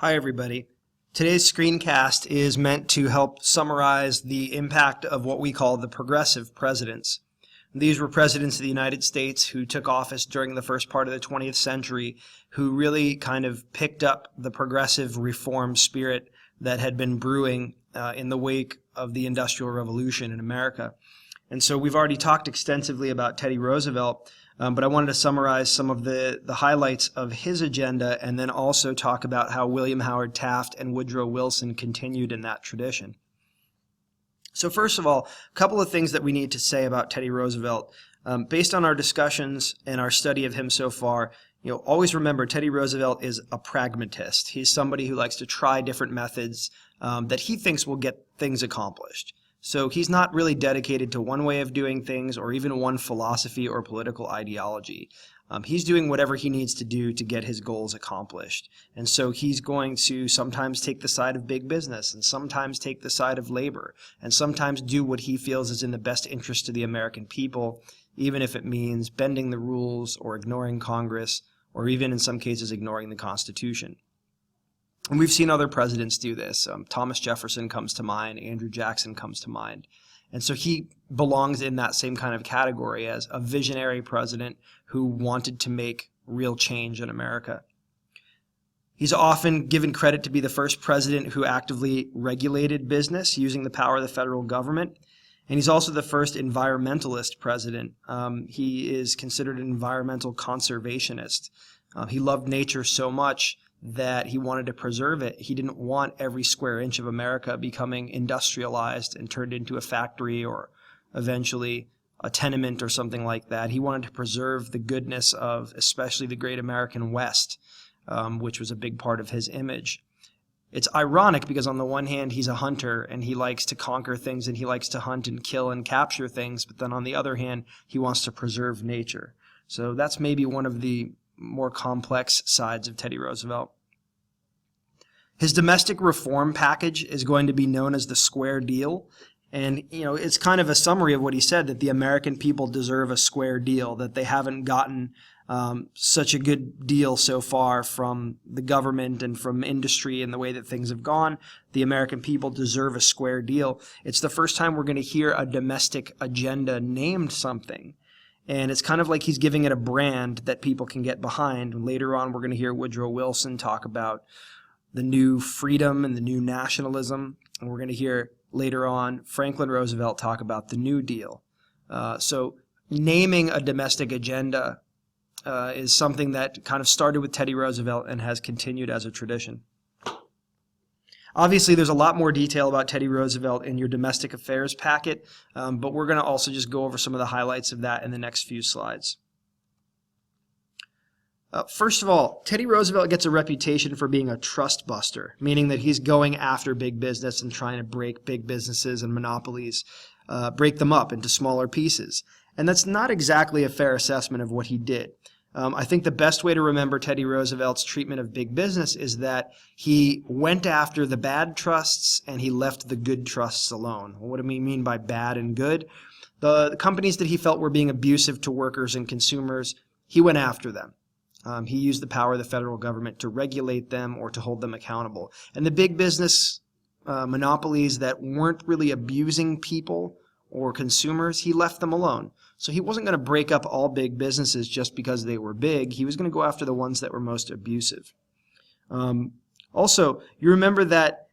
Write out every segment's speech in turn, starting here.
Hi everybody. Today's screencast is meant to help summarize the impact of what we call the progressive presidents. These were presidents of the United States who took office during the first part of the 20th century, who really kind of picked up the progressive reform spirit that had been brewing in the wake of the Industrial Revolution in America. And so we've already talked extensively about Teddy Roosevelt, but I wanted to summarize some of the highlights of his agenda and then also talk about how William Howard Taft and Woodrow Wilson continued in that tradition. So first of all, a couple of things that we need to say about Teddy Roosevelt. Based on our discussions and our study of him so far, always remember Teddy Roosevelt is a pragmatist. He's somebody who likes to try different methods that he thinks will get things accomplished. So he's not really dedicated to one way of doing things or even one philosophy or political ideology. He's doing whatever he needs to do to get his goals accomplished. And so he's going to sometimes take the side of big business and sometimes take the side of labor and sometimes do what he feels is in the best interest of the American people, even if it means bending the rules or ignoring Congress or even in some cases ignoring the Constitution. And we've seen other presidents do this. Thomas Jefferson comes to mind. Andrew Jackson comes to mind. And so he belongs in that same kind of category as a visionary president who wanted to make real change in America. He's often given credit to be the first president who actively regulated business using the power of the federal government. And he's also the first environmentalist president. He is considered an environmental conservationist. He loved nature so much that he wanted to preserve it. He didn't want every square inch of America becoming industrialized and turned into a factory or eventually a tenement or something like that. He wanted to preserve the goodness of especially the great American West, which was a big part of his image. It's ironic because on the one hand he's a hunter and he likes to conquer things and he likes to hunt and kill and capture things, but then on the other hand he wants to preserve nature. So that's maybe one of the more complex sides of Teddy Roosevelt. His domestic reform package is going to be known as the Square Deal. And, it's kind of a summary of what he said, that the American people deserve a square deal, that they haven't gotten such a good deal so far from the government and from industry and the way that things have gone. The American people deserve a square deal. It's the first time we're going to hear a domestic agenda named something. And it's kind of like he's giving it a brand that people can get behind. Later on, we're going to hear Woodrow Wilson talk about the new freedom and the new nationalism. And we're going to hear later on Franklin Roosevelt talk about the New Deal. So naming a domestic agenda is something that kind of started with Teddy Roosevelt and has continued as a tradition. Obviously, there's a lot more detail about Teddy Roosevelt in your domestic affairs packet, but we're going to also just go over some of the highlights of that in the next few slides. First of all, Teddy Roosevelt gets a reputation for being a trust buster, meaning that he's going after big business and trying to break big businesses and monopolies, break them up into smaller pieces. And that's not exactly a fair assessment of what he did. I think the best way to remember Teddy Roosevelt's treatment of big business is that he went after the bad trusts and he left the good trusts alone. What do we mean by bad and good? The companies that he felt were being abusive to workers and consumers, he went after them. He used the power of the federal government to regulate them or to hold them accountable. And the big business monopolies that weren't really abusing people or consumers, he left them alone. So he wasn't going to break up all big businesses just because they were big. He was going to go after the ones that were most abusive. Also, you remember that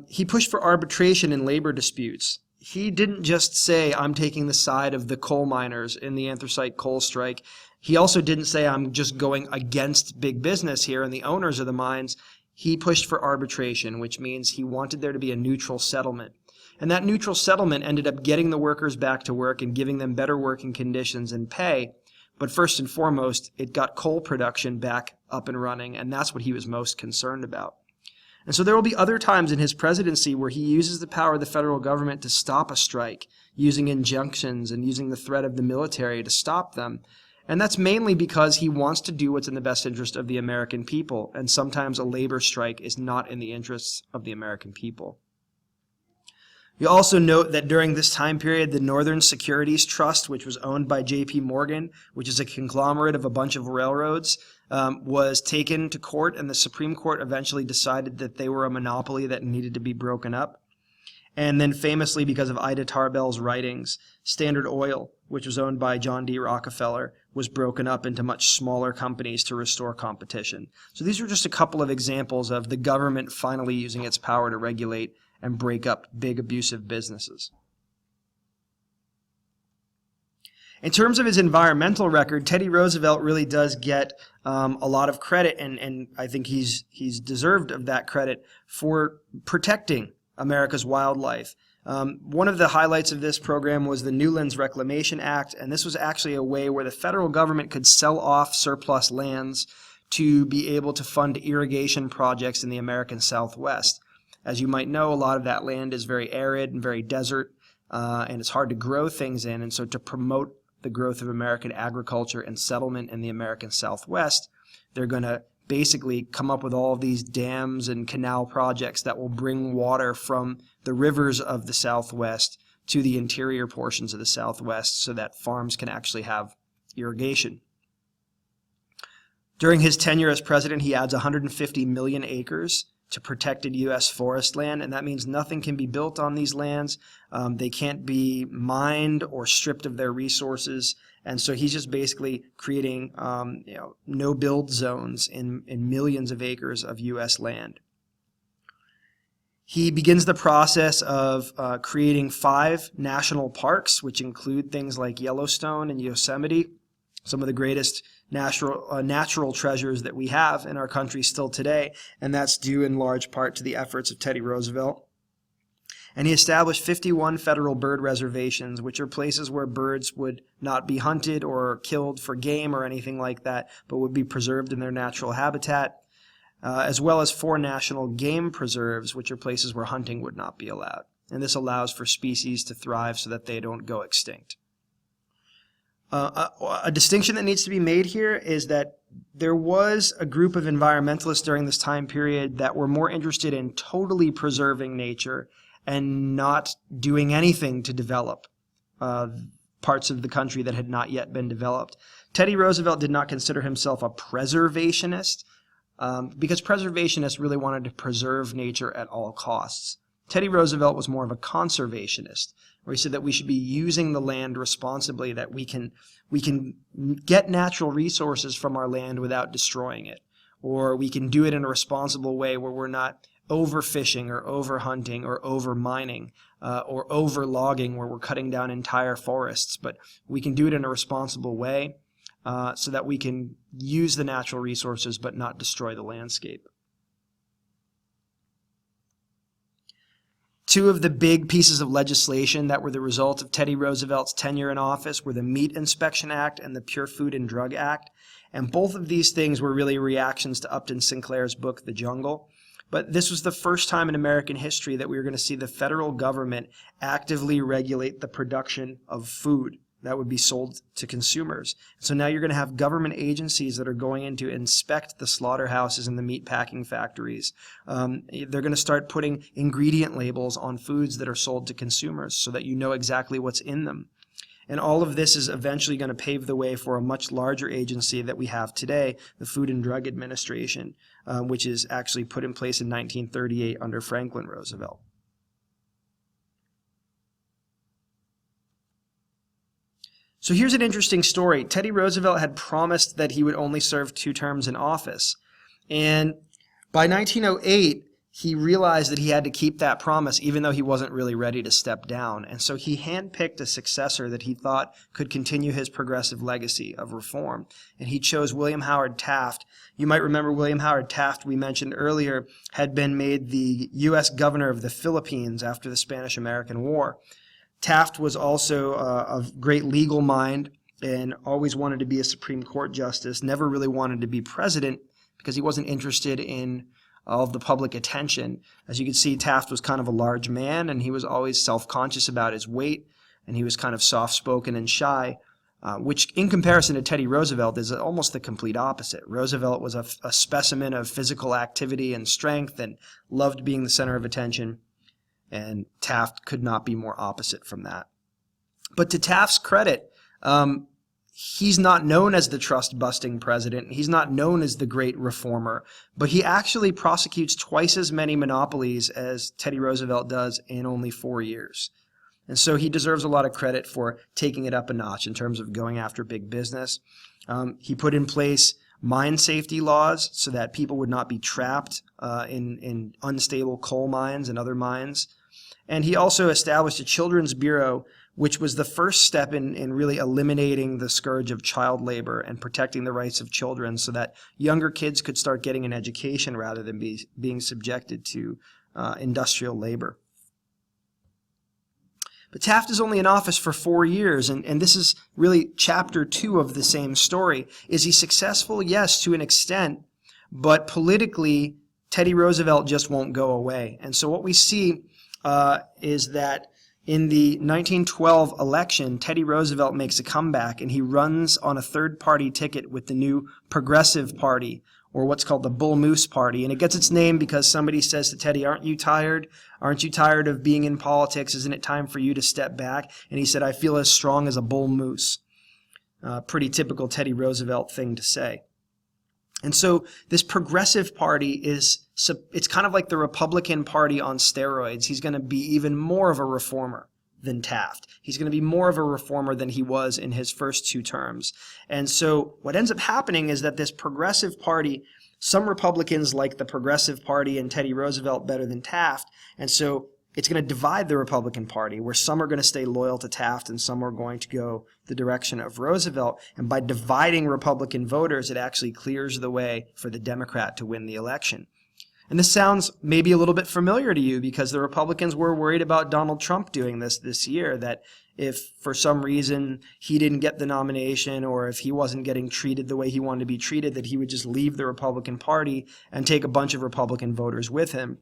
he pushed for arbitration in labor disputes. He didn't just say, I'm taking the side of the coal miners in the anthracite coal strike. He also didn't say, I'm just going against big business here and the owners of the mines. He pushed for arbitration, which means he wanted there to be a neutral settlement. And that neutral settlement ended up getting the workers back to work and giving them better working conditions and pay. But first and foremost, it got coal production back up and running, and that's what he was most concerned about. And so there will be other times in his presidency where he uses the power of the federal government to stop a strike, using injunctions and using the threat of the military to stop them. And that's mainly because he wants to do what's in the best interest of the American people, and sometimes a labor strike is not in the interests of the American people. You also note that during this time period, the Northern Securities Trust, which was owned by J.P. Morgan, which is a conglomerate of a bunch of railroads, was taken to court, and the Supreme Court eventually decided that they were a monopoly that needed to be broken up. And then famously, because of Ida Tarbell's writings, Standard Oil, which was owned by John D. Rockefeller, was broken up into much smaller companies to restore competition. So these are just a couple of examples of the government finally using its power to regulate and break up big abusive businesses. In terms of his environmental record, Teddy Roosevelt really does get a lot of credit, and I think he's deserved of that credit for protecting America's wildlife. One of the highlights of this program was the Newlands Reclamation Act, and this was actually a way where the federal government could sell off surplus lands to be able to fund irrigation projects in the American Southwest. As you might know, a lot of that land is very arid and very desert, and it's hard to grow things in. And so to promote the growth of American agriculture and settlement in the American Southwest, they're going to basically come up with all of these dams and canal projects that will bring water from the rivers of the Southwest to the interior portions of the Southwest so that farms can actually have irrigation. During his tenure as president, he adds 150 million acres to protected U.S. forest land, and that means nothing can be built on these lands. They can't be mined or stripped of their resources, and so he's just basically creating no-build zones in millions of acres of U.S. land. He begins the process of creating 5 national parks, which include things like Yellowstone and Yosemite, some of the greatest natural treasures that we have in our country still today, and that's due in large part to the efforts of Teddy Roosevelt. And he established 51 federal bird reservations, which are places where birds would not be hunted or killed for game or anything like that, but would be preserved in their natural habitat, as well as 4 national game preserves, which are places where hunting would not be allowed. And this allows for species to thrive so that they don't go extinct. A distinction that needs to be made here is that there was a group of environmentalists during this time period that were more interested in totally preserving nature and not doing anything to develop parts of the country that had not yet been developed. Teddy Roosevelt did not consider himself a preservationist because preservationists really wanted to preserve nature at all costs. Teddy Roosevelt was more of a conservationist, where he said that we should be using the land responsibly, that we can get natural resources from our land without destroying it, or we can do it in a responsible way where we're not overfishing or overhunting or overmining or overlogging where we're cutting down entire forests, but we can do it in a responsible way so that we can use the natural resources but not destroy the landscape. 2 of the big pieces of legislation that were the result of Teddy Roosevelt's tenure in office were the Meat Inspection Act and the Pure Food and Drug Act. And both of these things were really reactions to Upton Sinclair's book, The Jungle. But this was the first time in American history that we were going to see the federal government actively regulate the production of food that would be sold to consumers. So now you're going to have government agencies that are going in to inspect the slaughterhouses and the meat packing factories. They're going to start putting ingredient labels on foods that are sold to consumers so that you know exactly what's in them. And all of this is eventually going to pave the way for a much larger agency that we have today, the Food and Drug Administration, which is actually put in place in 1938 under Franklin Roosevelt. So here's an interesting story. Teddy Roosevelt had promised that he would only serve 2 terms in office. And by 1908, he realized that he had to keep that promise, even though he wasn't really ready to step down. And so he handpicked a successor that he thought could continue his progressive legacy of reform. And he chose William Howard Taft. You might remember William Howard Taft, we mentioned earlier, had been made the U.S. governor of the Philippines after the Spanish-American War. Taft was also a great legal mind and always wanted to be a Supreme Court justice, never really wanted to be president because he wasn't interested in all of the public attention. As you can see, Taft was kind of a large man, and he was always self-conscious about his weight, and he was kind of soft-spoken and shy, which in comparison to Teddy Roosevelt is almost the complete opposite. Roosevelt was a specimen of physical activity and strength and loved being the center of attention. And Taft could not be more opposite from that. But to Taft's credit, he's not known as the trust-busting president. He's not known as the great reformer, but he actually prosecutes twice as many monopolies as Teddy Roosevelt does in only 4 years. And so he deserves a lot of credit for taking it up a notch in terms of going after big business. He put in place mine safety laws so that people would not be trapped in unstable coal mines and other mines. And he also established a Children's Bureau, which was the first step in really eliminating the scourge of child labor and protecting the rights of children so that younger kids could start getting an education rather than being subjected to industrial labor. But Taft is only in office for 4 years, and this is really chapter 2 of the same story. Is he successful? Yes, to an extent, but politically, Teddy Roosevelt just won't go away. And so what we see is that in the 1912 election, Teddy Roosevelt makes a comeback, and he runs on a third-party ticket with the new Progressive Party, or what's called the Bull Moose Party. And it gets its name because somebody says to Teddy, "Aren't you tired? Aren't you tired of being in politics? Isn't it time for you to step back?" And he said, "I feel as strong as a bull moose." Pretty typical Teddy Roosevelt thing to say. And so this Progressive Party it's kind of like the Republican Party on steroids. He's going to be even more of a reformer than Taft. He's going to be more of a reformer than he was in his first 2 terms. And so what ends up happening is that this Progressive Party, some Republicans like the Progressive Party and Teddy Roosevelt better than Taft, and so it's going to divide the Republican Party, where some are going to stay loyal to Taft and some are going to go the direction of Roosevelt. And by dividing Republican voters, it actually clears the way for the Democrat to win the election. And this sounds maybe a little bit familiar to you because the Republicans were worried about Donald Trump doing this year, that if for some reason he didn't get the nomination or if he wasn't getting treated the way he wanted to be treated, that he would just leave the Republican Party and take a bunch of Republican voters with him.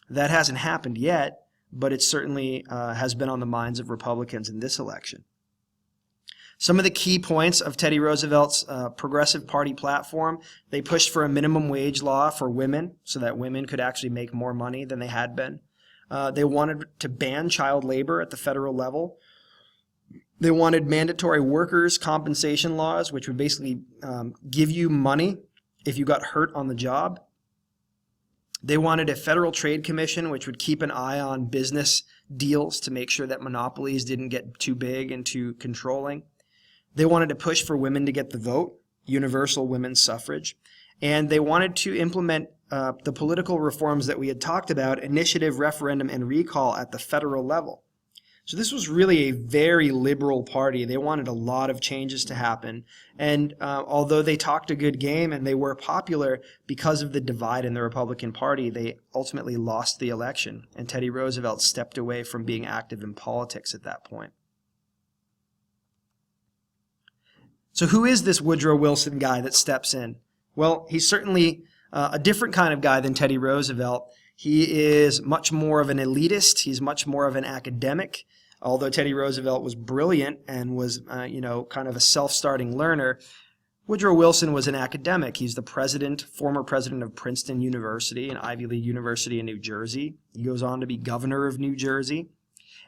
That hasn't happened yet, but it certainly has been on the minds of Republicans in this election. Some of the key points of Teddy Roosevelt's Progressive Party platform: they pushed for a minimum wage law for women so that women could actually make more money than they had been. They wanted to ban child labor at the federal level. They wanted mandatory workers' compensation laws, which would basically give you money if you got hurt on the job. They wanted a federal trade commission, which would keep an eye on business deals to make sure that monopolies didn't get too big and too controlling. They wanted to push for women to get the vote, universal women's suffrage. And they wanted to implement the political reforms that we had talked about, initiative, referendum, and recall at the federal level. So this was really a very liberal party. They wanted a lot of changes to happen. And although they talked a good game and they were popular, because of the divide in the Republican Party, they ultimately lost the election. And Teddy Roosevelt stepped away from being active in politics at that point. So who is this Woodrow Wilson guy that steps in? Well, he's certainly a different kind of guy than Teddy Roosevelt. He is much more of an elitist. He's much more of an academic. Although Teddy Roosevelt was brilliant and was, kind of a self-starting learner, Woodrow Wilson was an academic. He's the former president of Princeton University, an Ivy League university in New Jersey. He goes on to be governor of New Jersey.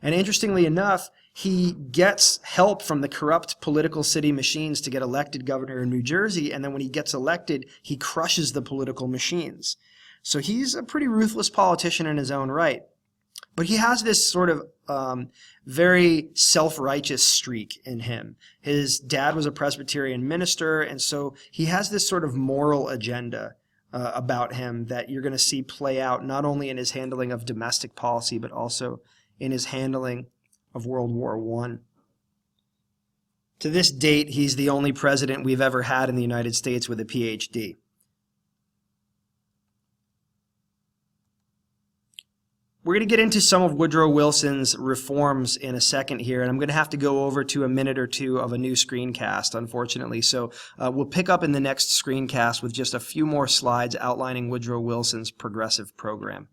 And interestingly enough, he gets help from the corrupt political city machines to get elected governor of New Jersey, and then when he gets elected, he crushes the political machines. So he's a pretty ruthless politician in his own right. But he has this sort of very self-righteous streak in him. His dad was a Presbyterian minister, and so he has this sort of moral agenda about him that you're going to see play out not only in his handling of domestic policy, but also in his handling of World War I. To this date, he's the only president we've ever had in the United States with a PhD. We're going to get into some of Woodrow Wilson's reforms in a second here, and I'm going to have to go over to a minute or two of a new screencast, unfortunately. So we'll pick up in the next screencast with just a few more slides outlining Woodrow Wilson's progressive program.